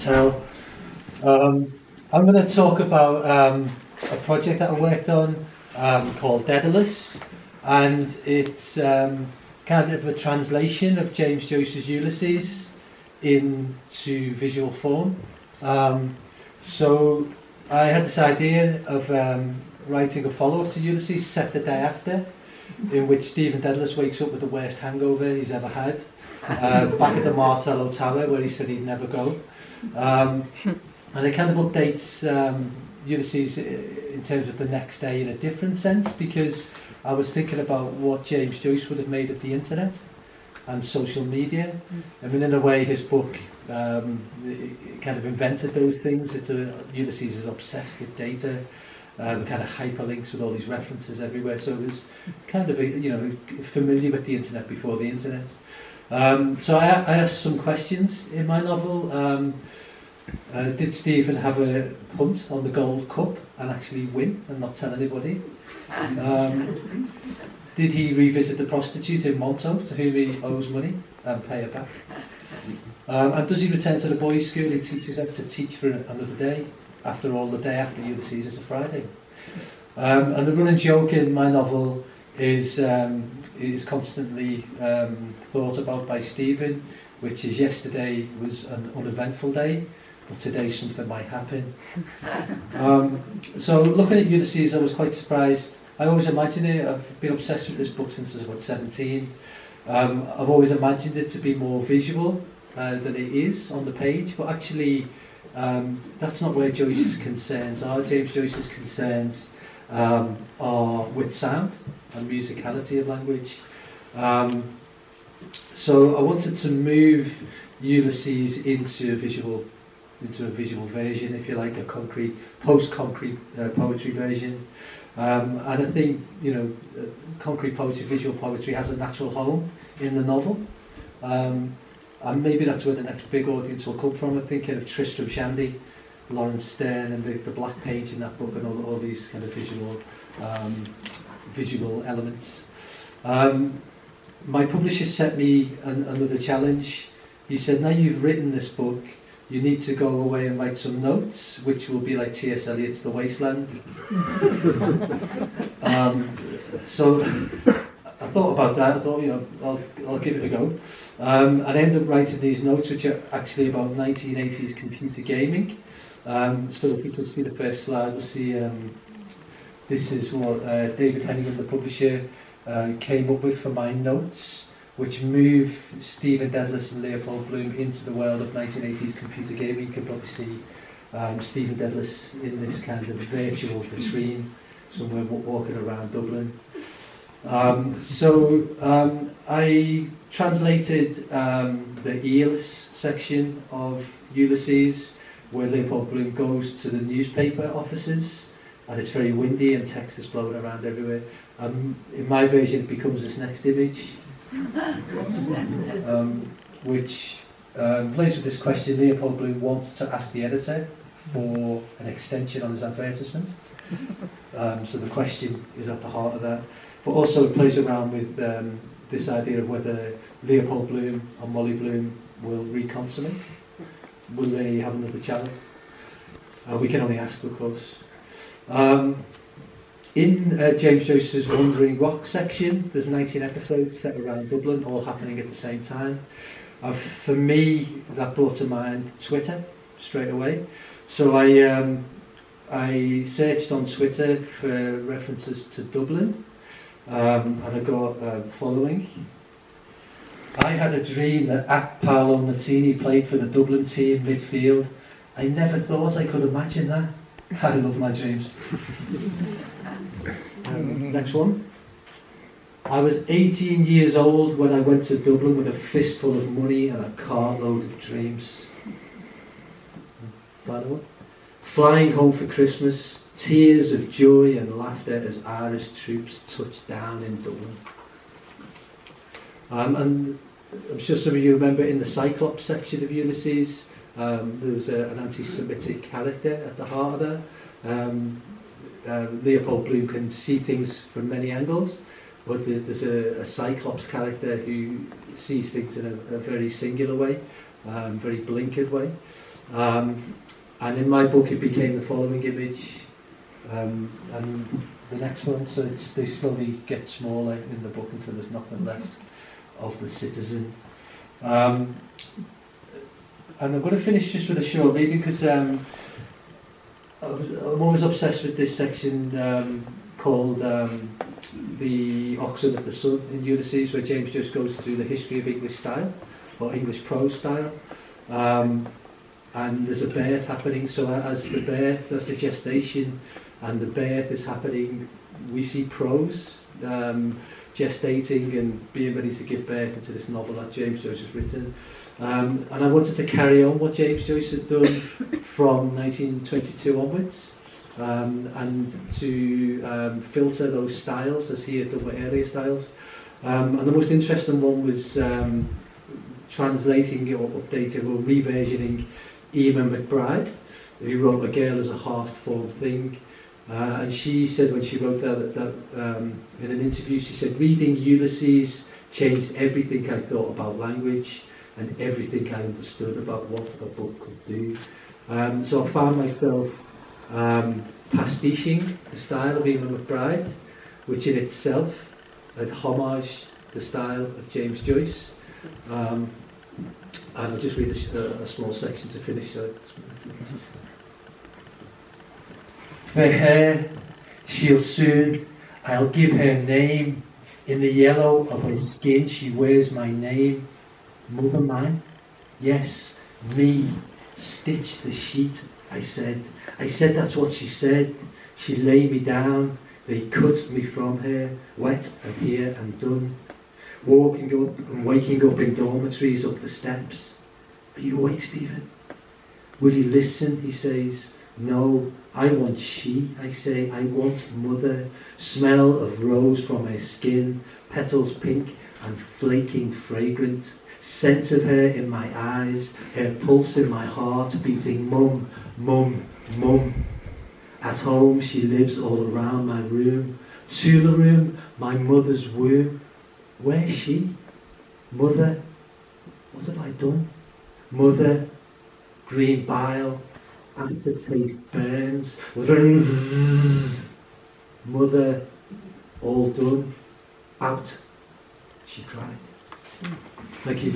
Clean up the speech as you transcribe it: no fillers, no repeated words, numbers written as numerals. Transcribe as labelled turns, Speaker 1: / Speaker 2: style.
Speaker 1: tell. I'm going to talk about a project that I worked on called Daedalus, and it's kind of a translation of James Joyce's Ulysses into visual form. So I had this idea of writing a follow-up to Ulysses set the day after, in which Stephen Dedalus wakes up with the worst hangover he's ever had, back at the Martello Tower where he said he'd never go. And it kind of updates Ulysses in terms of the next day in a different sense, because I was thinking about what James Joyce would have made of the internet and social media. I mean, in a way, his book it kind of invented those things. Ulysses is obsessed with data, kind of hyperlinks with all these references everywhere. So it was kind of familiar with the internet before the internet. So I asked some questions in my novel. Did Stephen have a punt on the Gold Cup and actually win and not tell anybody? Did he revisit the prostitute in Montauk to whom he owes money and pay her back? And does he return to the boys' school he teaches them to teach for another day? After all, the day after Ulysses is a Friday. And the running joke in my novel is constantly thought about by Stephen, which is yesterday was an uneventful day, but today something might happen. So looking at Ulysses, I was quite surprised. I always imagined it. I've been obsessed with this book since I was about 17. I've always imagined it to be more visual than it is on the page, but actually that's not where Joyce's concerns are. James Joyce's concerns are with sound and musicality of language. So I wanted to move Ulysses into a visual version, if you like, a post-concrete poetry version. And I think, concrete poetry, visual poetry has a natural home in the novel. And maybe that's where the next big audience will come from. I'm thinking of Tristram Shandy, Lawrence Stern, and the black page in that book, and all these kind of visual elements. My publisher set me another challenge. He said, now you've written this book, you need to go away and write some notes, which will be like T.S. Eliot's The Wasteland. So I thought about that. I thought, I'll give it a go. And I ended up writing these notes, which are actually about 1980s computer gaming. So if you can see the first slide, we'll see this is what David Hennigan, the publisher, came up with for my notes, which move Stephen Dedalus and Leopold Bloom into the world of 1980s computer gaming. You can probably see Stephen Dedalus in this kind of virtual vitrine somewhere walking around Dublin. So I translated the Aeolus section of Ulysses, where Leopold Bloom goes to the newspaper offices, and it's very windy and text is blowing around everywhere. In my version, it becomes this next image, which plays with this question. Leopold Bloom wants to ask the editor for an extension on his advertisement. So the question is at the heart of that. But also it plays around with this idea of whether Leopold Bloom and Molly Bloom will reconsummate. Will they have another child? We can only ask, of course. In James Joyce's Wandering Rock section, there's 19 episodes set around Dublin, all happening at the same time. For me, that brought to mind Twitter straight away. So I searched on Twitter for references to Dublin, and I got following. I had a dream that Paolo Nutini played for the Dublin team midfield. I never thought I could imagine that. I love my dreams. Next one. I was 18 years old when I went to Dublin with a fistful of money and a cartload of dreams. Final one. Flying home for Christmas, tears of joy and laughter as Irish troops touched down in Dublin. And I'm sure some of you remember in the Cyclops section of Ulysses, there's an anti-Semitic character at the heart of that. Leopold Bloom can see things from many angles, but there's a Cyclops character who sees things in a very singular way, very blinkered way. And in my book it became the following image, and the next one, so they slowly get smaller in the book until there's nothing left of the citizen. And I'm going to finish just with a short reading, because I'm always obsessed with this section called The Oxen of the Sun in Ulysses, where James Joyce goes through the history of English style, or English prose style. And there's a birth happening, so as the gestation and the birth is happening, we see prose gestating and being ready to give birth into this novel that James Joyce has written. And I wanted to carry on what James Joyce had done from 1922 onwards, and to filter those styles as he had done with earlier styles. And the most interesting one was translating or updating or reversioning Emma McBride, who wrote A Girl as a Half-Formed Thing. And she said when she wrote that in an interview, she said, reading Ulysses changed everything I thought about language and everything I understood about what a book could do. So I found myself pastiching the style of Emma McBride, which in itself had homaged the style of James Joyce. And I'll just read a small section to finish. For her, she'll soon, I'll give her name. In the yellow of her skin, she wears my name. Mother mine? Yes, me. Stitch the sheet, I said. I said that's what she said. She lay me down. They cut me from her, wet and here and done. Walking up and waking up in dormitories up the steps. Are you awake, Stephen? Will you listen, he says. No, I want she, I say. I want mother. Smell of rose from her skin, petals pink and flaking fragrant. Scent of her in my eyes, her pulse in my heart beating mum, mum, mum. At home she lives all around my room. Tula room, my mother's womb. Where's she? Mother, what have I done? Mother, green bile, aftertaste burns. Mother, all done. Out, she cried. Thank you.